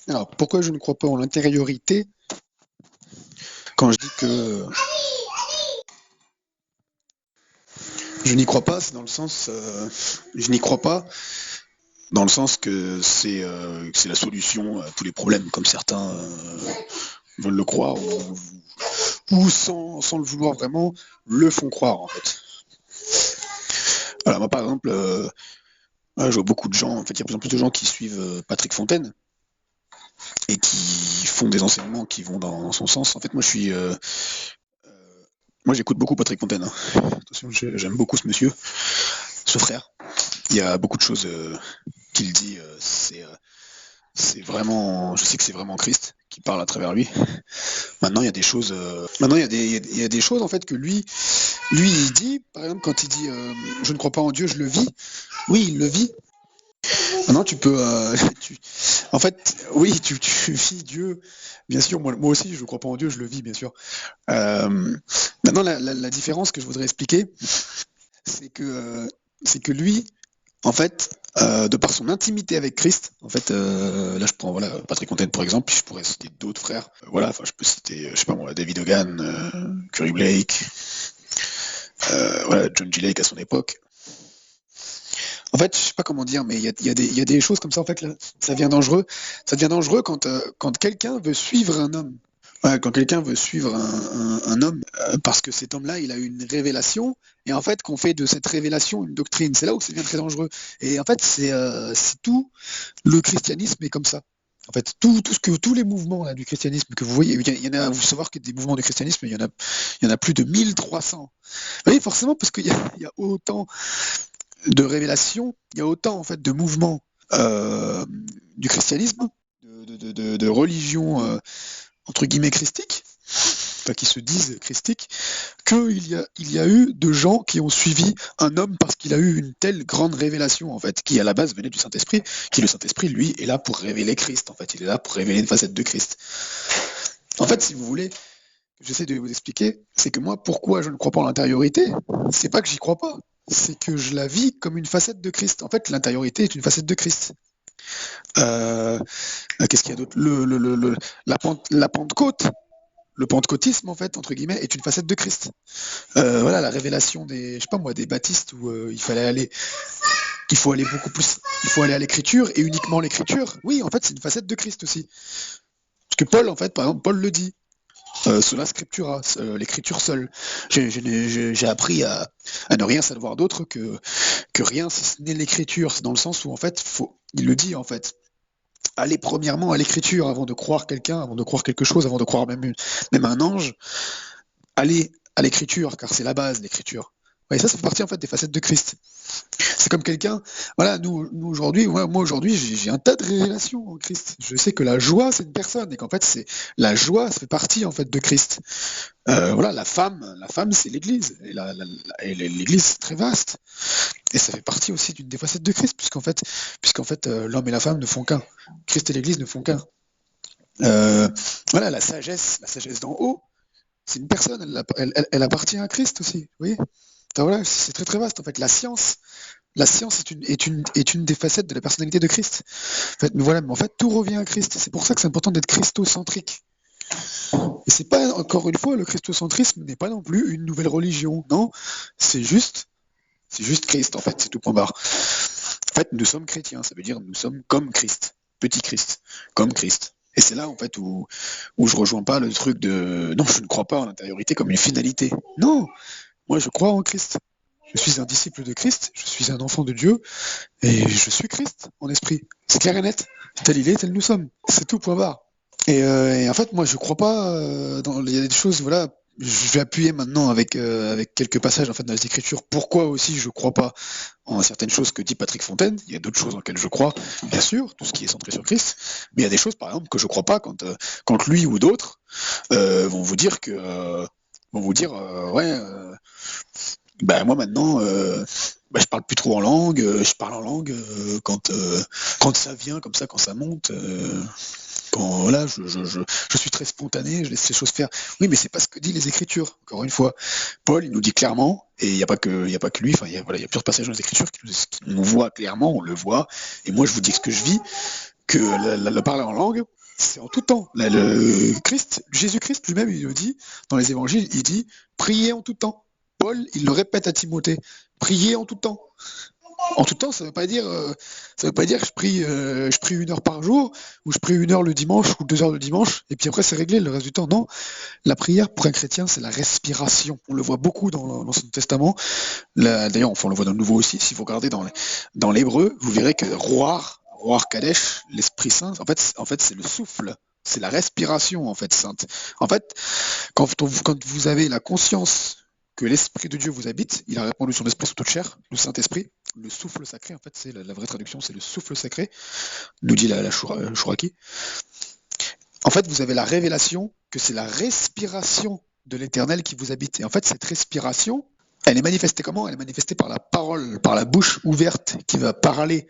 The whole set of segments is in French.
Alors, pourquoi je ne crois pas en l'intériorité? Quand je dis que je n'y crois pas, c'est dans le sens, je n'y crois pas dans le sens que c'est la solution à tous les problèmes, comme certains veulent le croire, ou sans le vouloir vraiment, le font croire en fait. Alors moi par exemple, je vois beaucoup de gens, en fait il y a de plus en plus de gens qui suivent Patrick Fontaine et qui font des enseignements qui vont dans son sens. En fait moi j'écoute beaucoup Patrick Fontaine, hein. Attention, j'aime beaucoup ce monsieur, ce frère. Il y a beaucoup de choses qu'il dit, c'est vraiment, je sais que c'est vraiment Christ qui parle à travers lui. Maintenant, il y a des choses, il y a des choses en fait que lui, il dit, par exemple, quand il dit, je ne crois pas en Dieu, je le vis. Oui, il le vit. Maintenant, tu peux, en fait, oui, tu vis Dieu. Bien sûr, moi aussi, je ne crois pas en Dieu, je le vis, bien sûr. Maintenant, la différence que je voudrais expliquer, c'est que, euh, c'est que lui, en fait, de par son intimité avec Christ, en fait, là je prends voilà Patrick Fontaine pour exemple, puis je pourrais citer d'autres frères. Voilà, enfin je peux citer, je sais pas moi, David Hogan, Curry Blake, voilà, John G. Lake à son époque. En fait, je sais pas comment dire, mais il y a des choses comme ça en fait là, ça devient dangereux. Ça devient dangereux quand quelqu'un veut suivre un homme. Ouais, quand quelqu'un veut suivre un homme, parce que cet homme-là, il a eu une révélation, et en fait, qu'on fait de cette révélation une doctrine, c'est là où ça devient très dangereux. Et en fait, c'est tout le christianisme est comme ça. En fait, tous les mouvements là, du christianisme que vous voyez, il y en a, vous savoir que des mouvements du christianisme, il y en a plus de 1300. Oui, forcément, parce il y a autant de révélations, il y a autant en fait de mouvements du christianisme, de religions entre guillemets christiques, enfin, qui se disent christiques, il y a eu de gens qui ont suivi un homme parce qu'il a eu une telle grande révélation, en fait, qui à la base venait du Saint-Esprit, qui le Saint-Esprit, lui, est là pour révéler Christ, en fait, il est là pour révéler une facette de Christ. En fait, si vous voulez, j'essaie de vous expliquer, c'est que moi, pourquoi je ne crois pas en l'intériorité, c'est pas que j'y crois pas, c'est que je la vis comme une facette de Christ. En fait, l'intériorité est une facette de Christ. Euh, Qu'est-ce qu'il y a d'autre la Pentecôte, le pentecôtisme en fait entre guillemets est une facette de Christ. Voilà la révélation des, je sais pas moi, des baptistes où il faut aller beaucoup plus, il faut aller à l'écriture et uniquement l'écriture. Oui, en fait c'est une facette de Christ aussi. Parce que Paul en fait, par exemple, Paul le dit. Sola scriptura, l'écriture seule. J'ai appris à ne rien savoir d'autre que rien si ce n'est l'écriture. C'est dans le sens où en fait, il le dit en fait. Aller premièrement à l'écriture avant de croire quelqu'un, avant de croire quelque chose, avant de croire même un ange, aller à l'écriture, car c'est la base, l'écriture. Ouais, ça fait partie en fait des facettes de Christ. C'est comme quelqu'un, voilà, nous aujourd'hui, moi aujourd'hui, j'ai un tas de révélations en Christ. Je sais que la joie, c'est une personne, et qu'en fait, c'est la joie, ça fait partie en fait de Christ. Voilà, la femme, c'est l'Église, et l'Église c'est très vaste, et ça fait partie aussi d'une des facettes de Christ, puisqu'en fait, l'homme et la femme ne font qu'un. Christ et l'Église ne font qu'un. Euh, voilà, la sagesse d'en haut, c'est une personne, elle appartient à Christ aussi, vous voyez. Enfin, voilà, c'est très très vaste en fait. La science est une des facettes de la personnalité de Christ. En fait, mais voilà, mais en fait, tout revient à Christ. C'est pour ça que c'est important d'être christocentrique. Et c'est pas, encore une fois, le christocentrisme n'est pas non plus une nouvelle religion. Non, c'est juste Christ, en fait, c'est tout point barre. En fait, nous sommes chrétiens, ça veut dire nous sommes comme Christ, petit Christ, comme Christ. Et c'est là, en fait, où je rejoins pas le truc de non, je ne crois pas en l'intériorité comme une finalité. Non, moi, je crois en Christ. Je suis un disciple de Christ, je suis un enfant de Dieu, et je suis Christ en esprit. C'est clair et net. Tel il est, tel nous sommes. C'est tout, point barre. Et en fait, moi, je crois pas il y a des choses, voilà. Je vais appuyer maintenant avec quelques passages en fait dans les Écritures. Pourquoi aussi je crois pas en certaines choses que dit Patrick Fontaine. Il y a d'autres choses en lesquelles je crois, bien sûr, tout ce qui est centré sur Christ. Mais il y a des choses, par exemple, que je crois pas quand lui ou d'autres vont vous dire ouais. Ben moi maintenant, je parle plus trop en langue, je parle en langue quand ça vient comme ça, quand ça monte, quand voilà, je suis très spontané, je laisse les choses faire. Oui, mais c'est pas ce que dit les Écritures. Encore une fois, Paul, il nous dit clairement, et il n'y a pas que lui. Enfin, il y a plusieurs passages dans les Écritures qui nous voient clairement, on le voit. Et moi, je vous dis ce que je vis. que le parler en langue, c'est en tout temps. Jésus-Christ lui-même, il le dit dans les évangiles, il dit priez en tout temps. Paul, il le répète à Timothée, priez en tout temps. En tout temps, ça veut pas dire que je prie 1 heure par jour, ou je prie 1 heure le dimanche, ou 2 heures le dimanche, et puis après c'est réglé le reste du temps. Non, la prière pour un chrétien, c'est la respiration. On le voit beaucoup dans l'Ancien Testament. D'ailleurs, on le voit dans le Nouveau aussi. Si vous regardez dans l'hébreu, vous verrez que Roar Kadesh, l'Esprit Saint, en fait, c'est le souffle. C'est la respiration, en fait, sainte. En fait, quand vous avez la conscience que l'Esprit de Dieu vous habite, il a répandu son esprit sur toute chair, le Saint-Esprit, le souffle sacré, en fait, c'est la vraie traduction, c'est le souffle sacré, nous dit la Chouraki. En fait, vous avez la révélation que c'est la respiration de l'Éternel qui vous habite. Et en fait, cette respiration, elle est manifestée comment? Elle est manifestée par la parole, par la bouche ouverte qui va parler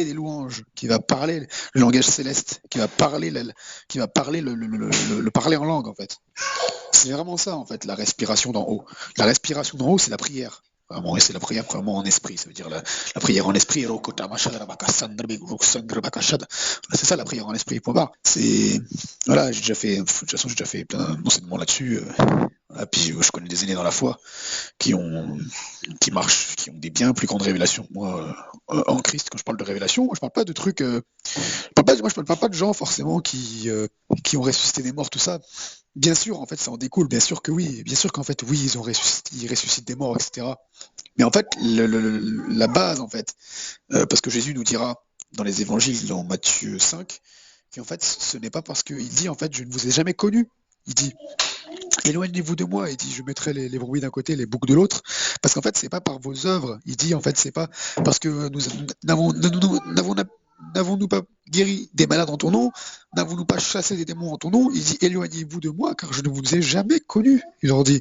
des louanges, qui va parler le langage céleste, qui va parler le parler en langue, en fait. C'est vraiment ça, en fait, la respiration d'en haut. La respiration d'en haut, c'est la prière. Vraiment, et c'est la prière vraiment en esprit. Ça veut dire la prière en esprit. C'est ça la prière en esprit. Point barre. Voilà, j'ai déjà fait, de toute façon, j'ai déjà fait plein d'enseignements là-dessus. Puis je connais des aînés dans la foi qui marchent, qui ont des bien plus grandes révélations. Moi, en Christ, quand je parle de révélation, moi, je parle pas de trucs. Je parle pas de gens forcément qui ont ressuscité des morts, tout ça. Bien sûr, en fait, ça en découle. Bien sûr que oui. Bien sûr qu'en fait, oui, ils ressuscitent des morts, etc. Mais en fait, la base, en fait, parce que Jésus nous dira dans les évangiles, dans Matthieu 5, qu'en fait, ce n'est pas parce qu'il dit, en fait, je ne vous ai jamais connu. Il dit, éloignez-vous de moi. Il dit, je mettrai les brebis d'un côté, les boucs de l'autre. Parce qu'en fait, c'est pas par vos œuvres. Il dit, en fait, c'est pas parce que nous n'avons-nous pas guéri des malades en ton nom? N'avons-nous pas chassé des démons en ton nom? Il dit, éloignez-vous de moi, car je ne vous ai jamais connu. Il leur dit,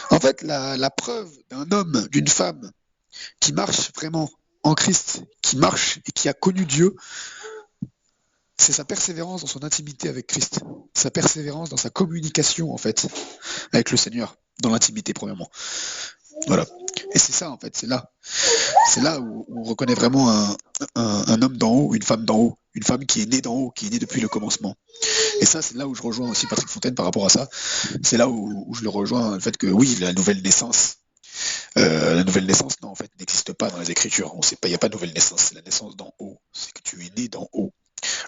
en fait, la preuve d'un homme, d'une femme qui marche vraiment en Christ, qui marche et qui a connu Dieu, c'est sa persévérance dans son intimité avec Christ, sa persévérance dans sa communication, en fait, avec le Seigneur, dans l'intimité, premièrement. Voilà. Et c'est ça, en fait, c'est là où on reconnaît vraiment un homme d'en haut, une femme d'en haut, une femme qui est née d'en haut, qui est née depuis le commencement. Et ça, c'est là où je rejoins aussi Patrick Fontaine par rapport à ça. C'est là où je le rejoins, le fait que oui, la nouvelle naissance, non, en fait, n'existe pas dans les Écritures. On sait pas, il n'y a pas de nouvelle naissance, c'est la naissance d'en haut. C'est que tu es né d'en haut.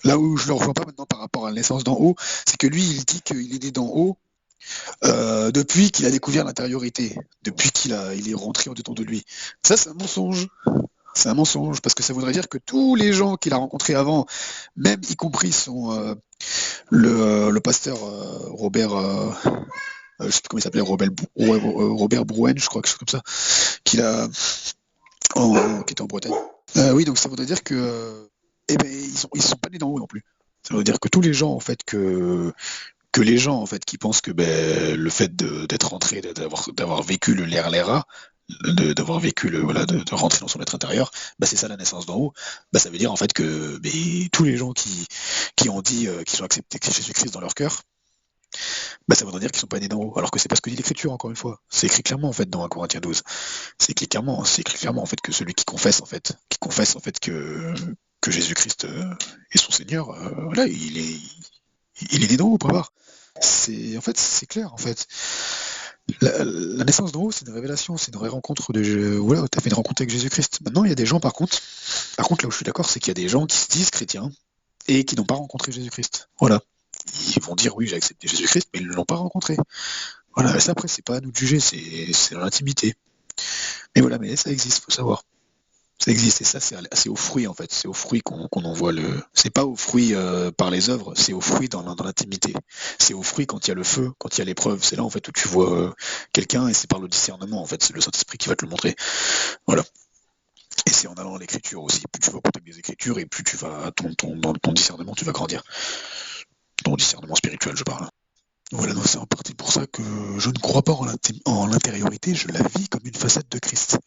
Là où je le rejoins pas maintenant par rapport à la naissance d'en haut, c'est que lui, il dit qu'il est né d'en haut depuis qu'il a découvert l'intériorité, depuis qu'il est rentré en dedans de lui. Ça, c'est un mensonge. C'est un mensonge, parce que ça voudrait dire que tous les gens qu'il a rencontrés avant, même y compris le pasteur Robert, je sais plus comment il s'appelait, Robert Brouen, je crois, quelque chose comme ça, qui était en Bretagne. Oui, donc ça voudrait dire que, ils sont pas nés d'en haut non plus. Ça veut dire que tous les gens, en fait, que les gens, en fait, qui pensent que le fait d'être rentré, d'avoir vécu le l'air d'avoir vécu de rentrer dans son être intérieur, c'est ça la naissance d'en haut. Ça veut dire en fait que tous les gens qui ont dit qu'ils ont accepté Jésus-Christ dans leur cœur, ça voudrait dire qu'ils sont pas nés d'en haut. Alors que c'est pas ce que dit l'Écriture, encore une fois. C'est écrit clairement en fait dans 1 Corinthiens 12. C'est écrit clairement en fait que celui qui confesse en fait que Jésus-Christ est son Seigneur, voilà, il est né d'en haut, point barre. En fait, c'est clair en fait. La naissance d'en haut, c'est une révélation, c'est une vraie rencontre voilà, tu as fait une rencontre avec Jésus-Christ. Maintenant, il y a des gens, par contre, là où je suis d'accord, c'est qu'il y a des gens qui se disent chrétiens et qui n'ont pas rencontré Jésus-Christ. Voilà. Ils vont dire oui, j'ai accepté Jésus-Christ, mais ils ne l'ont pas rencontré. Voilà, et ça après, c'est pas à nous de juger, c'est dans l'intimité. Mais voilà, mais ça existe, faut savoir. Ça existe, et ça, c'est aux fruits, en fait. C'est aux fruits qu'on en voit c'est pas aux fruits par les œuvres, c'est aux fruits dans l'intimité. C'est aux fruits quand il y a le feu, quand il y a l'épreuve. C'est là, en fait, où tu vois quelqu'un, et c'est par le discernement, en fait. C'est le Saint-Esprit qui va te le montrer. Voilà. Et c'est en allant à l'écriture aussi. Plus tu vas au contact des écritures, et plus tu vas, dans ton discernement, tu vas grandir. Ton discernement spirituel, je parle. Voilà, donc c'est en partie pour ça que je ne crois pas en l'intériorité, je la vis comme une facette de Christ.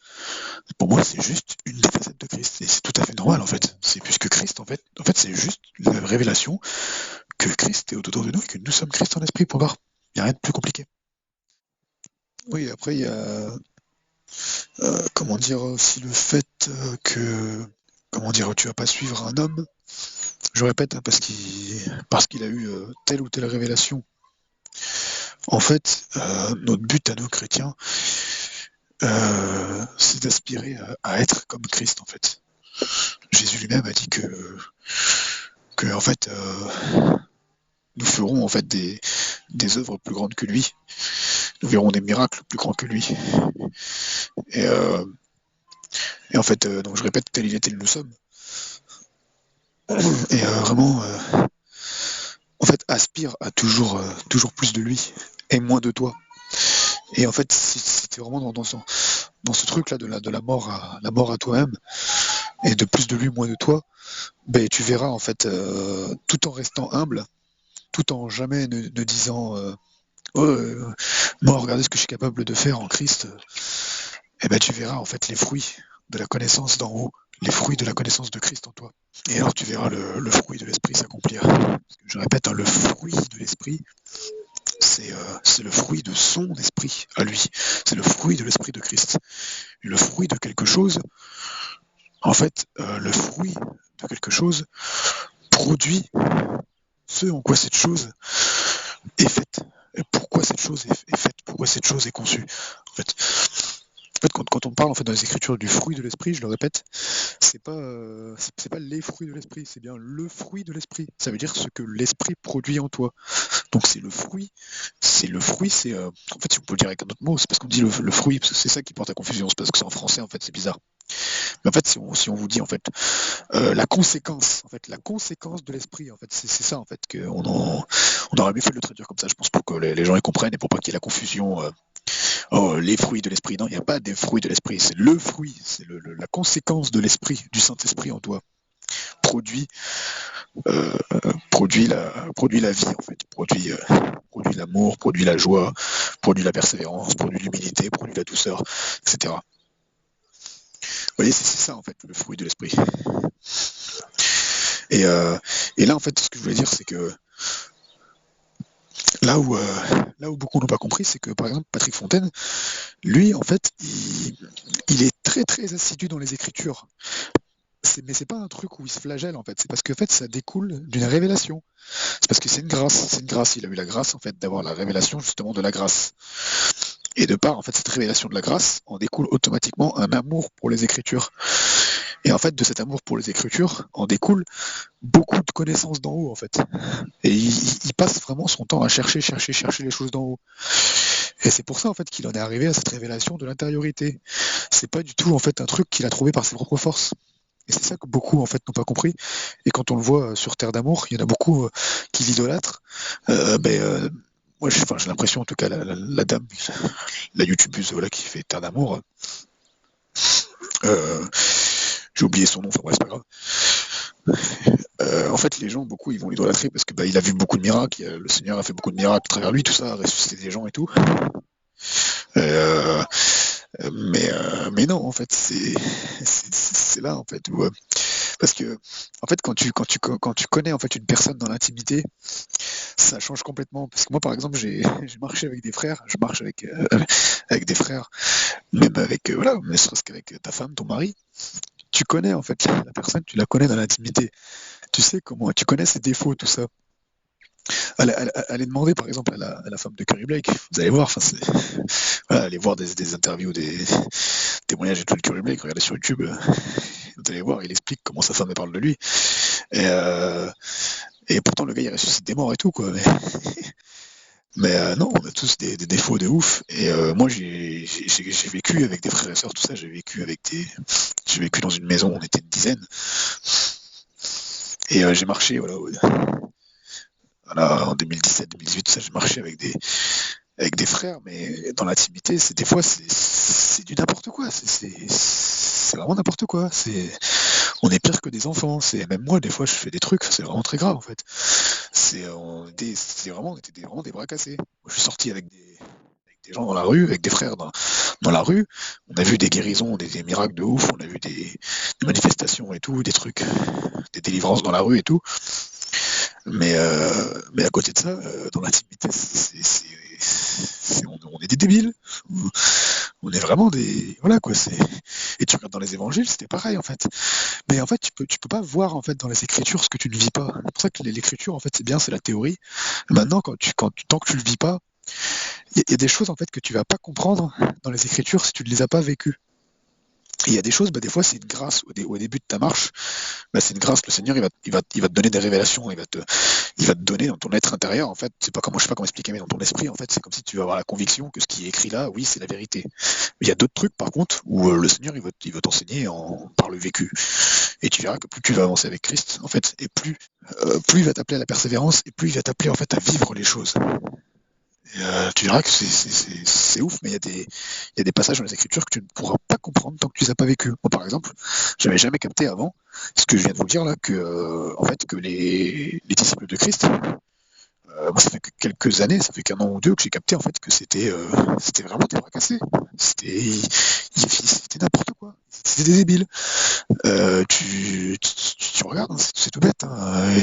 Pour moi, c'est juste une des facettes de Christ, et c'est tout à fait normal en fait. C'est plus que Christ en fait. En fait, c'est juste la révélation que Christ est autour de nous et que nous sommes Christ en esprit, point barre. Il n'y a rien de plus compliqué. Oui, après, il y a comment dire aussi le fait que comment dire, tu vas pas suivre un homme, je répète, hein, parce qu'il a eu telle ou telle révélation. En fait, notre but à nous chrétiens, c'est d'aspirer à être comme Christ, en fait. Jésus lui-même a dit que en fait, nous ferons en fait des œuvres plus grandes que lui. Nous verrons des miracles plus grands que lui. Et, euh, et en fait, donc je répète, tel il est, tel nous sommes. Et vraiment, en fait, aspire à toujours plus de lui et moins de toi. Et en fait, si tu es vraiment dans ce truc-là de la mort à toi-même, et de plus de lui, moins de toi, ben, tu verras en fait, tout en restant humble, tout en jamais ne disant oh, moi, regardez ce que je suis capable de faire en Christ, et ben tu verras en fait les fruits de la connaissance d'en haut, les fruits de la connaissance de Christ en toi. Et alors tu verras le fruit de l'esprit s'accomplir. Je répète, hein, le fruit de l'esprit, c'est le fruit de son esprit à lui. C'est le fruit de l'esprit de Christ. Et le fruit de quelque chose, en fait, le fruit de quelque chose produit ce en quoi cette chose est faite. Et pourquoi cette chose est faite, pourquoi cette chose est conçue. En fait, quand on parle en fait dans les Écritures du fruit de l'esprit, je le répète, c'est pas les fruits de l'esprit, c'est bien le fruit de l'esprit. Ça veut dire ce que l'esprit produit en toi. Donc c'est le fruit, en fait si on peut le dire avec un autre mot, c'est parce qu'on dit le fruit, parce que c'est ça qui porte à confusion, c'est parce que c'est en français en fait, c'est bizarre. Mais en fait si on vous dit en fait la conséquence de l'esprit, en fait, c'est ça en fait on aurait mieux fait de le traduire comme ça, je pense, pour que les gens y comprennent et pour pas qu'il y ait la confusion. Oh, les fruits de l'esprit. Non, il n'y a pas des fruits de l'esprit, c'est le fruit, c'est la conséquence de l'esprit, du Saint-Esprit en toi. Produit, euh, produit la vie, en fait. Produit l'amour, produit la joie, produit la persévérance, produit l'humilité, produit la douceur, etc. Vous voyez, c'est ça, en fait, le fruit de l'esprit. Et, et là, en fait, ce que je voulais dire, c'est que là où beaucoup n'ont pas compris, c'est que, par exemple, Patrick Fontaine, lui, en fait, il est très, très assidu dans les Écritures. Mais c'est pas un truc où il se flagelle en fait, c'est parce que en fait ça découle d'une révélation. C'est parce que c'est une grâce. Il a eu la grâce en fait d'avoir la révélation justement de la grâce. Et de par en fait cette révélation de la grâce, en découle automatiquement un amour pour les Écritures. Et en fait de cet amour pour les Écritures, en découle beaucoup de connaissances d'en haut en fait. Et il passe vraiment son temps à chercher les choses d'en haut. Et c'est pour ça en fait qu'il en est arrivé à cette révélation de l'intériorité. C'est pas du tout en fait un truc qu'il a trouvé par ses propres forces. Et c'est ça que beaucoup en fait n'ont pas compris. Et quand on le voit sur Terre d'amour, il y en a beaucoup qui l'idolâtrent. Moi, j'ai l'impression, en tout cas, la dame, la youtubeuse voilà, qui fait Terre d'amour, j'ai oublié son nom, enfin bref, c'est pas grave. En fait, les gens, beaucoup, ils vont l'idolâtrer parce que il a vu beaucoup de miracles, le Seigneur a fait beaucoup de miracles à travers lui, tout ça, a ressuscité des gens et tout. Mais non, en fait, c'est là, en fait, où, parce que, en fait, quand tu connais en fait une personne dans l'intimité, ça change complètement. Parce que moi, par exemple, j'ai marché avec des frères, je marche avec des frères, même avec, voilà, ne serait-ce qu'avec ta femme, ton mari. Tu connais en fait la personne, tu la connais dans l'intimité. Tu sais comment, tu connais ses défauts, tout ça. Allez demander par exemple à la femme de Curry Blake, vous allez voir, voilà, allez voir des interviews, des témoignages et tout de Curry Blake, regardez sur YouTube, vous allez voir, il explique comment sa femme parle de lui. Et pourtant le gars il ressuscite des morts et tout quoi. Mais non, on a tous des défauts de ouf. Et moi j'ai vécu avec des frères et sœurs, tout ça, j'ai vécu dans une maison, on était une dizaine. Et j'ai marché, voilà, en 2017-2018, ça, j'ai marché avec des frères, mais dans l'intimité, des fois, c'est du n'importe quoi. C'est vraiment n'importe quoi. On est pire que des enfants. Même moi, des fois, je fais des trucs, c'est vraiment très grave, en fait. On était vraiment des bras cassés. Moi, je suis sorti avec des gens dans la rue, avec des frères dans la rue. On a vu des guérisons, des miracles de ouf. On a vu des manifestations et tout, des trucs, des délivrances dans la rue et tout. Mais à côté de ça, dans l'intimité, on est des débiles. On est vraiment des, voilà quoi. C'est et tu regardes dans les évangiles, c'était pareil en fait. Mais en fait, tu peux pas voir en fait dans les Écritures ce que tu ne vis pas. C'est pour ça que l'Écriture en fait c'est bien, c'est la théorie. Maintenant, tant que tu le vis pas, il y a des choses en fait que tu vas pas comprendre dans les Écritures si tu ne les as pas vécues. Et il y a des choses, des fois, c'est une grâce au début de ta marche. C'est une grâce. Le Seigneur, il va te donner des révélations. Il va te donner dans ton être intérieur. En fait, c'est pas comment, je sais pas comment expliquer, mais dans ton esprit, en fait, c'est comme si tu vas avoir la conviction que ce qui est écrit là, oui, c'est la vérité. Mais il y a d'autres trucs, par contre, où le Seigneur, il va t'enseigner par le vécu. Et tu verras que plus tu vas avancer avec Christ, en fait, et plus il va t'appeler à la persévérance, et plus il va t'appeler en fait à vivre les choses. Tu verras que c'est ouf, mais il y a des passages dans les Écritures que tu ne pourras pas comprendre tant que tu les as pas vécus. Moi, par exemple, j'avais jamais capté avant ce que je viens de vous dire là, que en fait que les disciples de Christ, moi ça fait que quelques années, ça fait qu'un an ou deux que j'ai capté en fait que c'était vraiment des fracassés. C'était n'importe quoi. C'était des débiles. Tu regardes, hein, c'est tout bête. Hein.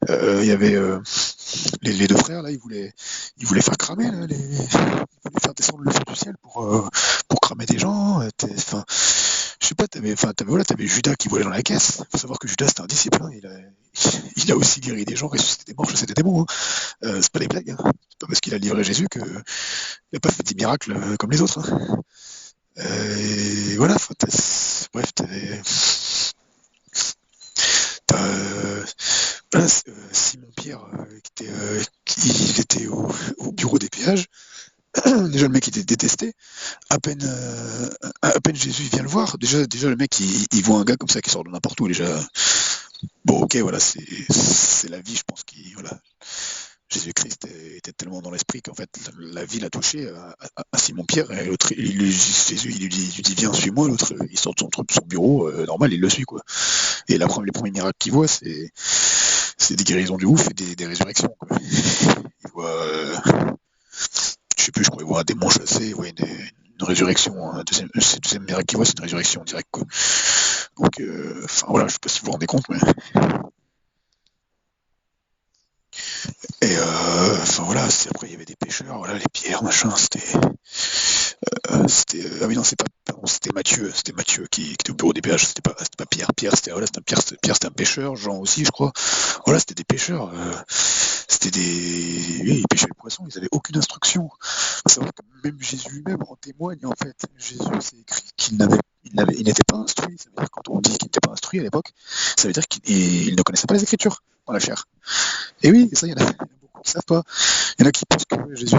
Il y avait les deux frères là, ils voulaient faire cramer là, ils voulaient faire descendre le feu du ciel pour cramer des gens. Enfin, je sais pas, t'avais Judas qui volait dans la caisse. Faut savoir que Judas c'était un disciple. Hein. Il a aussi guéri des gens, ressuscité des morts, chassé des démons. Hein. C'est pas des blagues. Hein. C'est pas parce qu'il a livré Jésus qu'il a pas fait des miracles comme les autres. Hein. Et voilà. Bref, voilà, Simon Pierre qui était au bureau des péages. Déjà le mec il était détesté. À peine Jésus vient le voir. Déjà le mec il voit un gars comme ça qui sort de n'importe où. Déjà bon ok voilà c'est la vie je pense qui voilà. Jésus-Christ était tellement dans l'esprit qu'en fait la vie l'a touché à Simon-Pierre et l'autre Jésus il lui dit viens suis-moi, l'autre il sort de son bureau normal il le suit quoi. Et les premiers miracles qu'il voit c'est des guérisons de ouf et des résurrections quoi. Il voit je sais plus, je crois qu'il voit un démon chassé, il voit une résurrection, c'est le deuxième miracle qu'il voit, c'est une résurrection directe quoi. Donc enfin voilà, je sais pas si vous vous rendez compte mais et enfin voilà, après il y avait des pêcheurs, voilà, les pierres, machin, ah oui non c'est pas pardon, c'était Matthieu qui était au bureau des péages, c'était pas Pierre, Pierre c'était un pêcheur, Jean aussi je crois. Voilà, c'était des pêcheurs, oui, ils pêchaient le poisson, ils avaient aucune instruction. C'est vrai que même Jésus lui-même en témoigne en fait. Jésus c'est écrit il n'était pas instruit, ça veut dire quand on dit qu'il n'était pas instruit à l'époque, ça veut dire qu'il ne connaissait pas les Écritures dans la chair. Et oui, ça, il y en a beaucoup qui ne savent pas. Il y en a qui pensent que Jésus,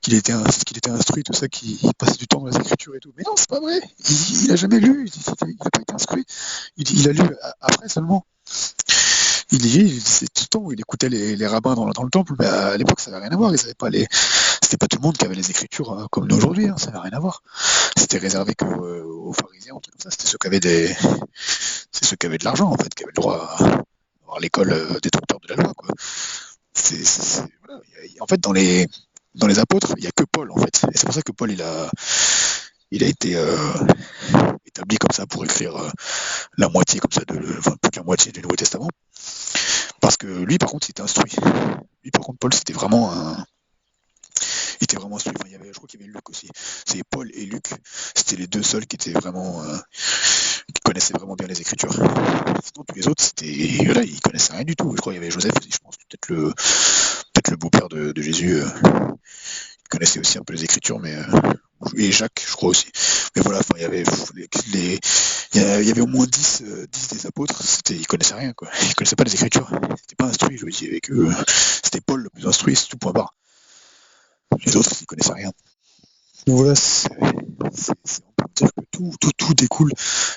qu'il était instruit, tout ça, qu'il passait du temps dans les Écritures et tout. Mais non, c'est pas vrai. Il a jamais lu, il n'a pas été instruit. Il a lu après seulement. C'est tout le temps où il écoutait les rabbins dans le temple, mais à l'époque, ça n'avait rien à voir. C'était pas tout le monde qui avait les Écritures comme nous aujourd'hui, hein, ça n'avait rien à voir. C'était réservé qu'aux pharisiens, un truc comme ça. C'était ceux qui avaient de l'argent, en fait, qui avaient le droit à avoir l'école des docteurs de la loi, quoi. Voilà. En fait, dans les apôtres, il n'y a que Paul, en fait. Et c'est pour ça que Paul, il a été établi comme ça pour écrire la moitié, comme ça, enfin, plus que la moitié du Nouveau Testament. Parce que lui, par contre, il était instruit. Lui, par contre, Paul, c'était vraiment il était vraiment instruit. Enfin, je crois qu'il y avait Luc aussi. C'est Paul et Luc, c'était les deux seuls qui étaient vraiment, qui connaissaient vraiment bien les Écritures. Sinon, tous les autres, voilà, ils connaissaient rien du tout. Je crois qu'il y avait Joseph aussi, je pense, peut-être le beau-père de Jésus. Il connaissait aussi un peu les Écritures, mais et Jacques, je crois aussi. Mais voilà, enfin, il y avait au moins 10 des apôtres, ils connaissaient rien, quoi. Ils connaissaient pas les Écritures. Ils n'étaient pas instruits, je veux dire, avec eux. C'était Paul le plus instruit, c'est tout point barre. Les autres, ils connaissaient rien. Donc voilà, on peut dire que tout découle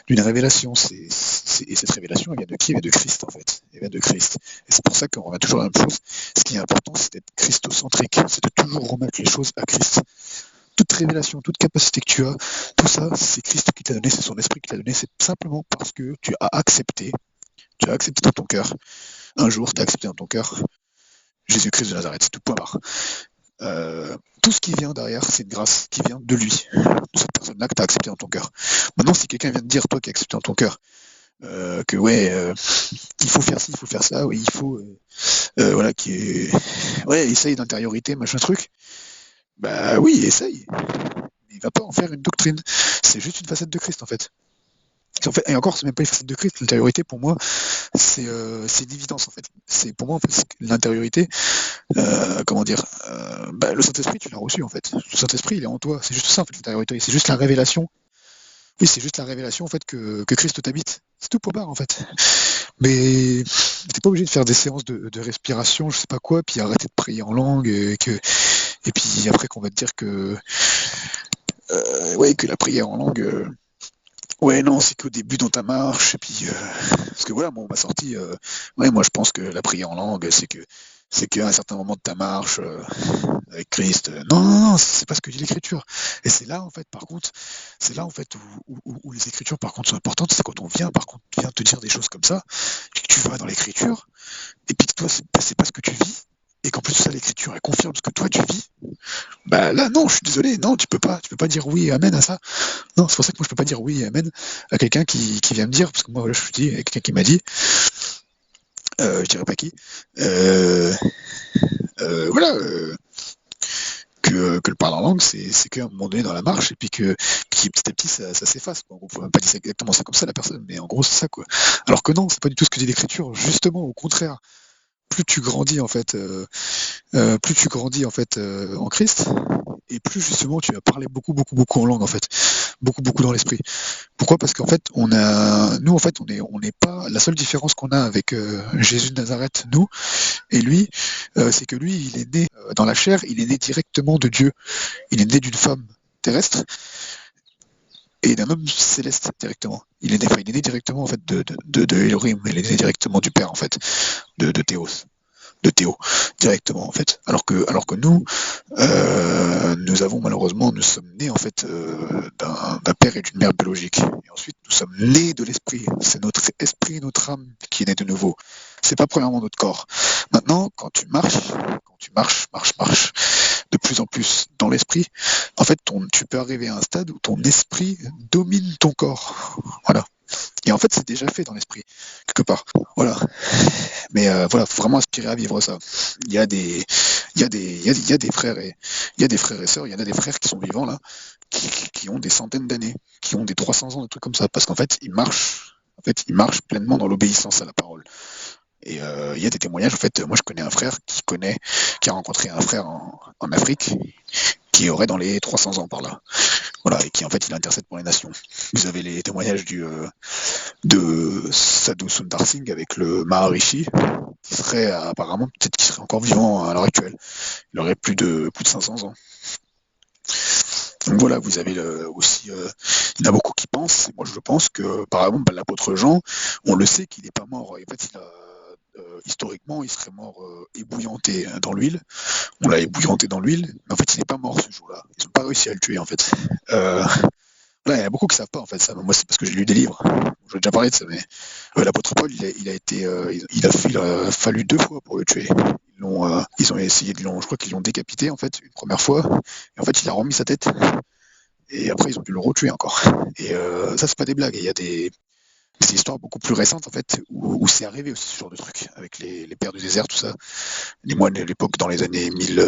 d'une révélation. Et cette révélation, elle vient de qui? Elle vient de Christ, en fait. Elle vient de Christ. Et c'est pour ça qu'on a toujours la même chose. Ce qui est important, c'est d'être christocentrique. C'est de toujours remettre les choses à Christ. Toute révélation, toute capacité que tu as, tout ça, c'est Christ qui t'a donné, c'est son esprit qui t'a donné. C'est simplement parce que tu as accepté dans ton cœur. Un jour, tu as accepté dans ton cœur Jésus-Christ de Nazareth. C'est tout point barre. Tout ce qui vient derrière, c'est une grâce qui vient de lui, de cette personne-là que tu as accepté dans ton cœur. Maintenant, si quelqu'un vient te dire, toi qui as accepté dans ton cœur, que il faut faire ci, il faut faire ça, oui, il faut, voilà, essaye d'intériorité, machin truc, bah oui, essaye. mais il va pas en faire une doctrine. C'est juste une facette de Christ en fait. Et encore, c'est même pas une facette de Christ. L'intériorité, pour moi, c'est une évidence en fait. C'est pour moi en fait, l'intériorité. Comment dire le Saint-Esprit, tu l'as reçu en fait. Le Saint-Esprit, il est en toi. C'est juste ça en fait l'intériorité. C'est juste la révélation. Oui, c'est juste la révélation en fait que Christ t'habite. C'est tout pour barre en fait. Mais t'es pas obligé de faire des séances de respiration, je sais pas quoi, puis arrêter de prier en langue, et puis après qu'on va te dire que ouais, que la prière en langue, ouais, non, c'est qu'au début dans ta marche, et puis parce que voilà, moi on m'a sorti, ouais, moi je pense que la prière en langue, c'est qu'à un certain moment de ta marche avec Christ, non, non, non, c'est pas ce que dit l'Écriture. Et c'est là en fait, par contre, c'est là en fait où les Écritures par contre sont importantes, c'est quand on vient par contre vient te dire des choses comme ça, que tu vas dans l'Écriture, et puis que toi c'est pas ce que tu vis. Et qu'en plus de ça, l'Écriture elle confirme ce que toi tu vis, bah là non, je suis désolé, non, tu peux pas dire oui et amen à ça. Non, c'est pour ça que moi je peux pas dire oui et amen à quelqu'un qui vient me dire, parce que moi voilà, je suis dit, quelqu'un qui m'a dit, je dirais pas qui, voilà, que le parler en langue, c'est qu'à un moment donné dans la marche, et puis que petit à petit ça s'efface. Quoi. On peut même pas dire exactement ça comme ça la personne, mais en gros c'est ça quoi. Alors que non, c'est pas du tout ce que dit l'Écriture, justement au contraire. Plus tu grandis en fait, en Christ, et plus justement tu vas parler beaucoup en langue en fait, beaucoup dans l'esprit. Pourquoi? Parce qu'en fait nous en fait on n'est pas la seule différence qu'on a avec Jésus de Nazareth, nous et lui, c'est que lui il est né dans la chair, il est né directement de Dieu, il est né d'une femme terrestre et d'un homme céleste directement. Il est né directement en fait de Elohim, il est né directement du Père en fait, de Théos. De Théo directement en fait, alors que nous nous sommes nés en fait d'un père et d'une mère biologique, et ensuite nous sommes nés de l'esprit. C'est notre esprit, notre âme qui est né de nouveau. C'est pas premièrement notre corps. Maintenant, quand tu marches de plus en plus dans l'esprit, en fait tu peux arriver à un stade où ton esprit domine ton corps. Voilà. Et en fait, c'est déjà fait dans l'esprit, quelque part. Voilà. Mais voilà, faut vraiment aspirer à vivre ça. Il y a des frères et sœurs, il y en a des frères qui sont vivants là, qui ont des centaines d'années, qui ont des 300 ans, des trucs comme ça, parce qu'en fait, ils marchent pleinement dans l'obéissance à la parole. Et il y a des témoignages. En fait, moi, je connais un frère qui a rencontré un frère en Afrique, qui aurait dans les 300 ans par là. Voilà, et qui en fait il intercède pour les nations. Vous avez les témoignages de Sadhu Sundar Singh avec le Maharishi, qui serait apparemment peut-être qu'il serait encore vivant à l'heure actuelle. Il aurait plus de 500 ans. Donc voilà, vous avez aussi, il y en a beaucoup qui pensent, et moi je pense que par exemple l'apôtre Jean, on le sait qu'il n'est pas mort. En fait, historiquement, il serait mort ébouillanté dans l'huile. On l'a ébouillanté dans l'huile, mais en fait, il n'est pas mort ce jour-là. Ils n'ont pas réussi à le tuer, en fait. Là, il y en a beaucoup qui ne savent pas, en fait, ça. Moi, c'est parce que j'ai lu des livres. J'ai déjà parlé de ça, mais l'apôtre Paul, il a fallu 2 fois pour le tuer. Ils ont essayé je crois qu'ils l'ont décapité, en fait, une première fois. Et en fait, il a remis sa tête. Et après, ils ont dû le retuer encore. Et ça, c'est pas des blagues. Il y a des histoires beaucoup plus récentes, en fait, où c'est arrivé aussi ce genre de truc, avec les pères du désert, tout ça. Les moines de l'époque, dans les années 1000,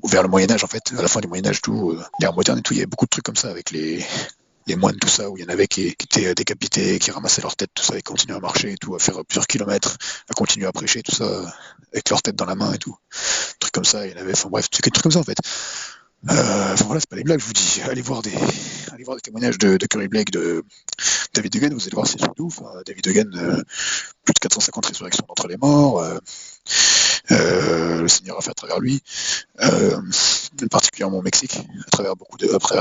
vers le Moyen-Âge, en fait, à la fin du Moyen-Âge, tout, l'ère moderne et tout, il y avait beaucoup de trucs comme ça, avec les moines, tout ça, où il y en avait qui étaient décapités, qui ramassaient leur tête, tout ça, et continuaient à marcher et tout, à faire plusieurs kilomètres, à continuer à prêcher, tout ça, avec leur tête dans la main et tout. Des trucs comme ça, il y en avait, enfin bref, des trucs comme ça, en fait. Enfin voilà, c'est pas des blagues, je vous dis, allez voir des témoignages de Curry Blake, de David Duggan, vous allez voir, c'est surtout, David Duggan, plus de 450 résurrections d'entre les morts, le Seigneur a fait à travers lui, particulièrement au Mexique, à travers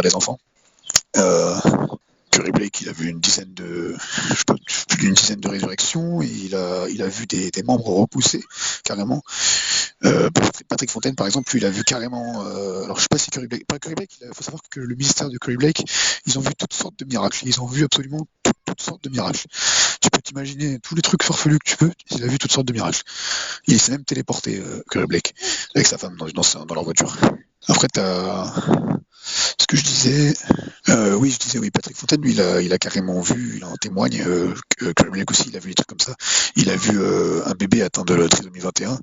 les enfants. Curry Blake, il a vu plus d'une dizaine de résurrections, et il a vu des membres repoussés, carrément. Patrick Fontaine, par exemple, lui, il a vu carrément. Alors, je sais pas si Curry Blake. Pas Curry Blake, il faut savoir que le ministère de Curry Blake, ils ont vu toutes sortes de miracles. Ils ont vu absolument toutes sortes de miracles. tu peux t'imaginer tous les trucs farfelus que tu peux, il a vu toutes sortes de miracles. Il s'est même téléporté, Curry Blake, avec sa femme dans leur voiture. Après, t'as ce que je disais. Oui, je disais, oui, Patrick Fontaine, lui, il a carrément vu, il en témoigne, Curry Blake aussi, il a vu des trucs comme ça. Il a vu un bébé atteint de la trisomie 21,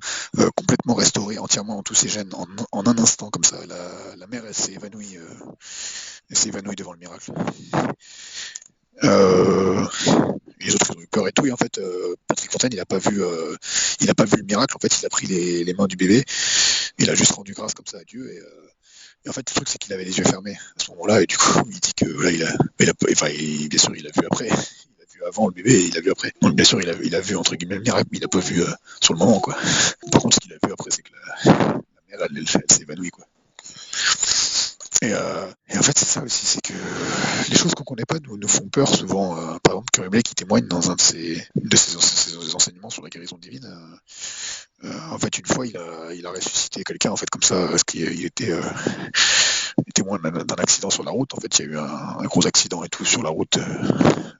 complètement restauré entièrement en tous ses gènes, en un instant, comme ça. La mère, elle s'est évanouie devant le miracle. Les autres, ils ont eu peur et tout. Et en fait, Patrick Fontaine, il a pas vu le miracle. En fait, il a pris les mains du bébé. Il a juste rendu grâce comme ça à Dieu. Et en fait, le truc, c'est qu'il avait les yeux fermés à ce moment-là. Et du coup, il dit que voilà, bien sûr, il a vu après. Il a vu avant le bébé et il a vu après. Donc, bien sûr, il a vu entre guillemets le miracle, mais il n'a pas vu sur le moment, quoi. Par contre, ce qu'il a vu après, c'est que la mère, elle s'est évanouie, quoi. Et en fait, c'est ça aussi, c'est que les choses qu'on connaît pas nous font peur souvent. Par exemple, Curry Blake qui témoigne dans un de ses enseignements sur la guérison divine. En fait, une fois, il a ressuscité quelqu'un, en fait, comme ça, parce qu'il était témoin d'un accident sur la route. En fait, il y a eu un gros accident et tout sur la route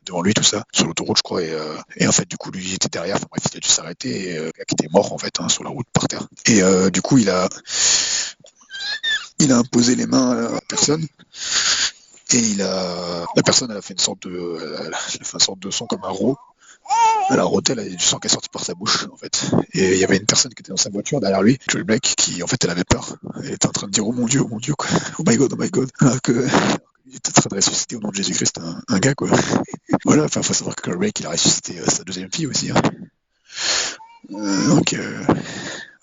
devant lui, tout ça, sur l'autoroute, je crois. Et en fait, du coup, lui, il était derrière. Enfin, bref, il a dû s'arrêter. Et le gars qui était mort, en fait, sur la route, par terre. Et du coup, il a imposé les mains à la personne et la personne elle a fait une sorte de son comme un rot. Elle a roté, elle a du sang qui est sorti par sa bouche en fait. Et il y avait une personne qui était dans sa voiture derrière lui, Curry Blake, qui en fait elle avait peur. Elle était en train de dire oh mon dieu quoi. Oh my god. Alors que il était en train de ressusciter au nom de Jésus-Christ un gars quoi. Voilà, enfin faut savoir que Curry Blake il a ressuscité sa deuxième fille aussi. Hein. Donc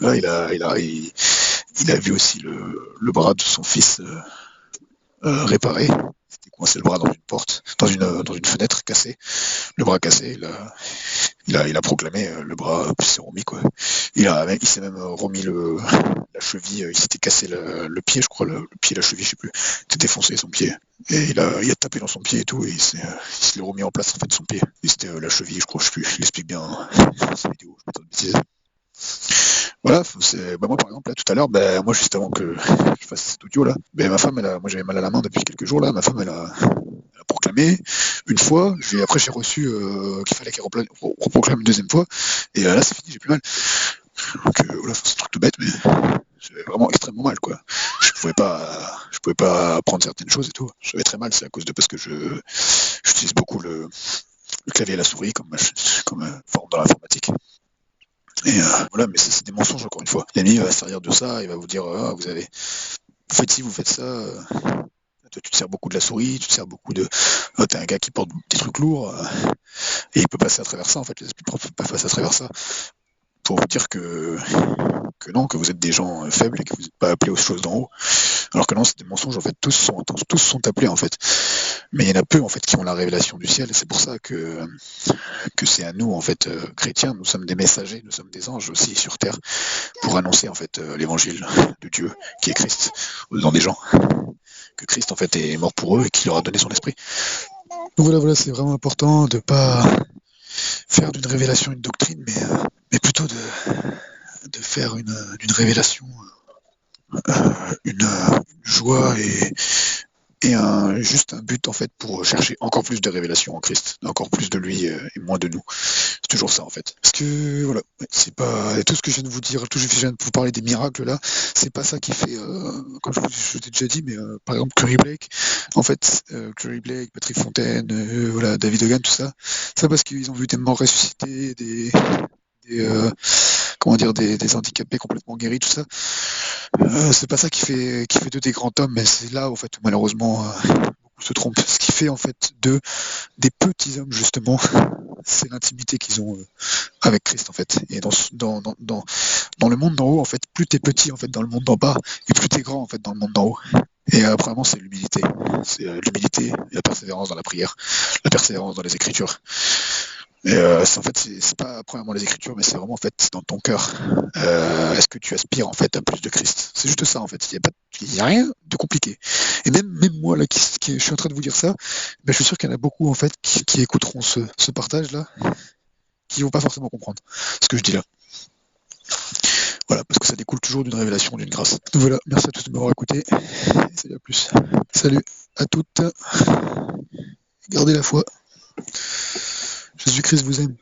là il a vu aussi le bras de son fils réparé. C'était coincé le bras dans une porte, dans une fenêtre cassée. Le bras cassé, il a proclamé le bras, puis s'est remis quoi. Il s'est même remis la cheville, il s'était cassé le pied, je crois, le pied, la cheville, je sais plus. Il s'était défoncé son pied. Et il a tapé dans son pied et tout, et il s'est remis en place en fait son pied. Et c'était la cheville, je crois, je sais plus, je l'explique bien dans cette vidéo, je pas de bêtises. Voilà, moi par exemple là tout à l'heure, moi juste avant que je fasse cet audio là, ma femme moi j'avais mal à la main depuis quelques jours là, ma femme elle a proclamé une fois, après j'ai reçu qu'il fallait qu'elle reproclame une deuxième fois, et là c'est fini, j'ai plus mal. Donc voilà, c'est un truc tout bête, mais j'avais vraiment extrêmement mal quoi. Je pouvais pas apprendre certaines choses et tout. J'avais très mal, c'est à cause de parce que j'utilise beaucoup le clavier et la souris comme forme dans l'informatique. Et voilà, mais c'est des mensonges encore une fois. L'ami va servir de ça, il va vous dire vous faites ci, vous faites ça. Toi, tu te sers beaucoup de la souris, tu te sers beaucoup de. T'es un gars qui porte des trucs lourds et il peut passer à travers ça. En fait, les esprits propres peuvent passer à travers ça pour vous dire que non, que vous êtes des gens faibles et que vous n'êtes pas appelés aux choses d'en haut. Alors que non, c'est des mensonges. En fait, tous sont appelés en fait. Mais il y en a peu en fait qui ont la révélation du ciel. Et c'est pour ça que c'est à nous en fait chrétiens. Nous sommes des messagers, nous sommes des anges aussi sur terre pour annoncer en fait l'évangile de Dieu qui est Christ dans des gens. Que Christ en fait est mort pour eux et qu'il leur a donné son esprit. Donc voilà, c'est vraiment important de pas faire d'une révélation une doctrine, mais plutôt de faire d'une révélation une joie et juste un but en fait pour chercher encore plus de révélations en Christ, encore plus de lui et moins de nous. C'est toujours ça en fait. Parce que voilà, c'est pas tout ce que je viens de vous dire, tout ce que je viens de vous parler des miracles là, c'est pas ça qui fait, comme je t'ai déjà dit, mais par exemple Curry Blake, en fait, Curry Blake, Patrick Fontaine, voilà, David Hogan, tout ça, c'est parce qu'ils ont vu des morts ressuscités, des handicapés complètement guéris, tout ça. C'est pas ça qui fait d'eux des grands hommes, mais c'est là en fait où malheureusement beaucoup se trompent. Ce qui fait en fait d'eux des petits hommes justement, c'est l'intimité qu'ils ont avec Christ en fait. Et dans le monde d'en haut en fait, plus t'es petit en fait dans le monde d'en bas, et plus t'es grand en fait dans le monde d'en haut. Et premièrement c'est l'humilité, et la persévérance dans la prière, la persévérance dans les Écritures. Et en fait, c'est pas premièrement les Écritures, mais c'est vraiment en fait dans ton cœur. Est-ce que tu aspires en fait à plus de Christ? C'est juste ça en fait. Il y a rien de compliqué. Et même moi là, je suis en train de vous dire ça, je suis sûr qu'il y en a beaucoup en fait qui écouteront ce partage là, qui vont pas forcément comprendre ce que je dis là. Voilà, parce que ça découle toujours d'une révélation, d'une grâce. Donc voilà, merci à tous de m'avoir écouté. Et salut à plus. Salut à toutes. Gardez la foi. Jésus-Christ vous aime.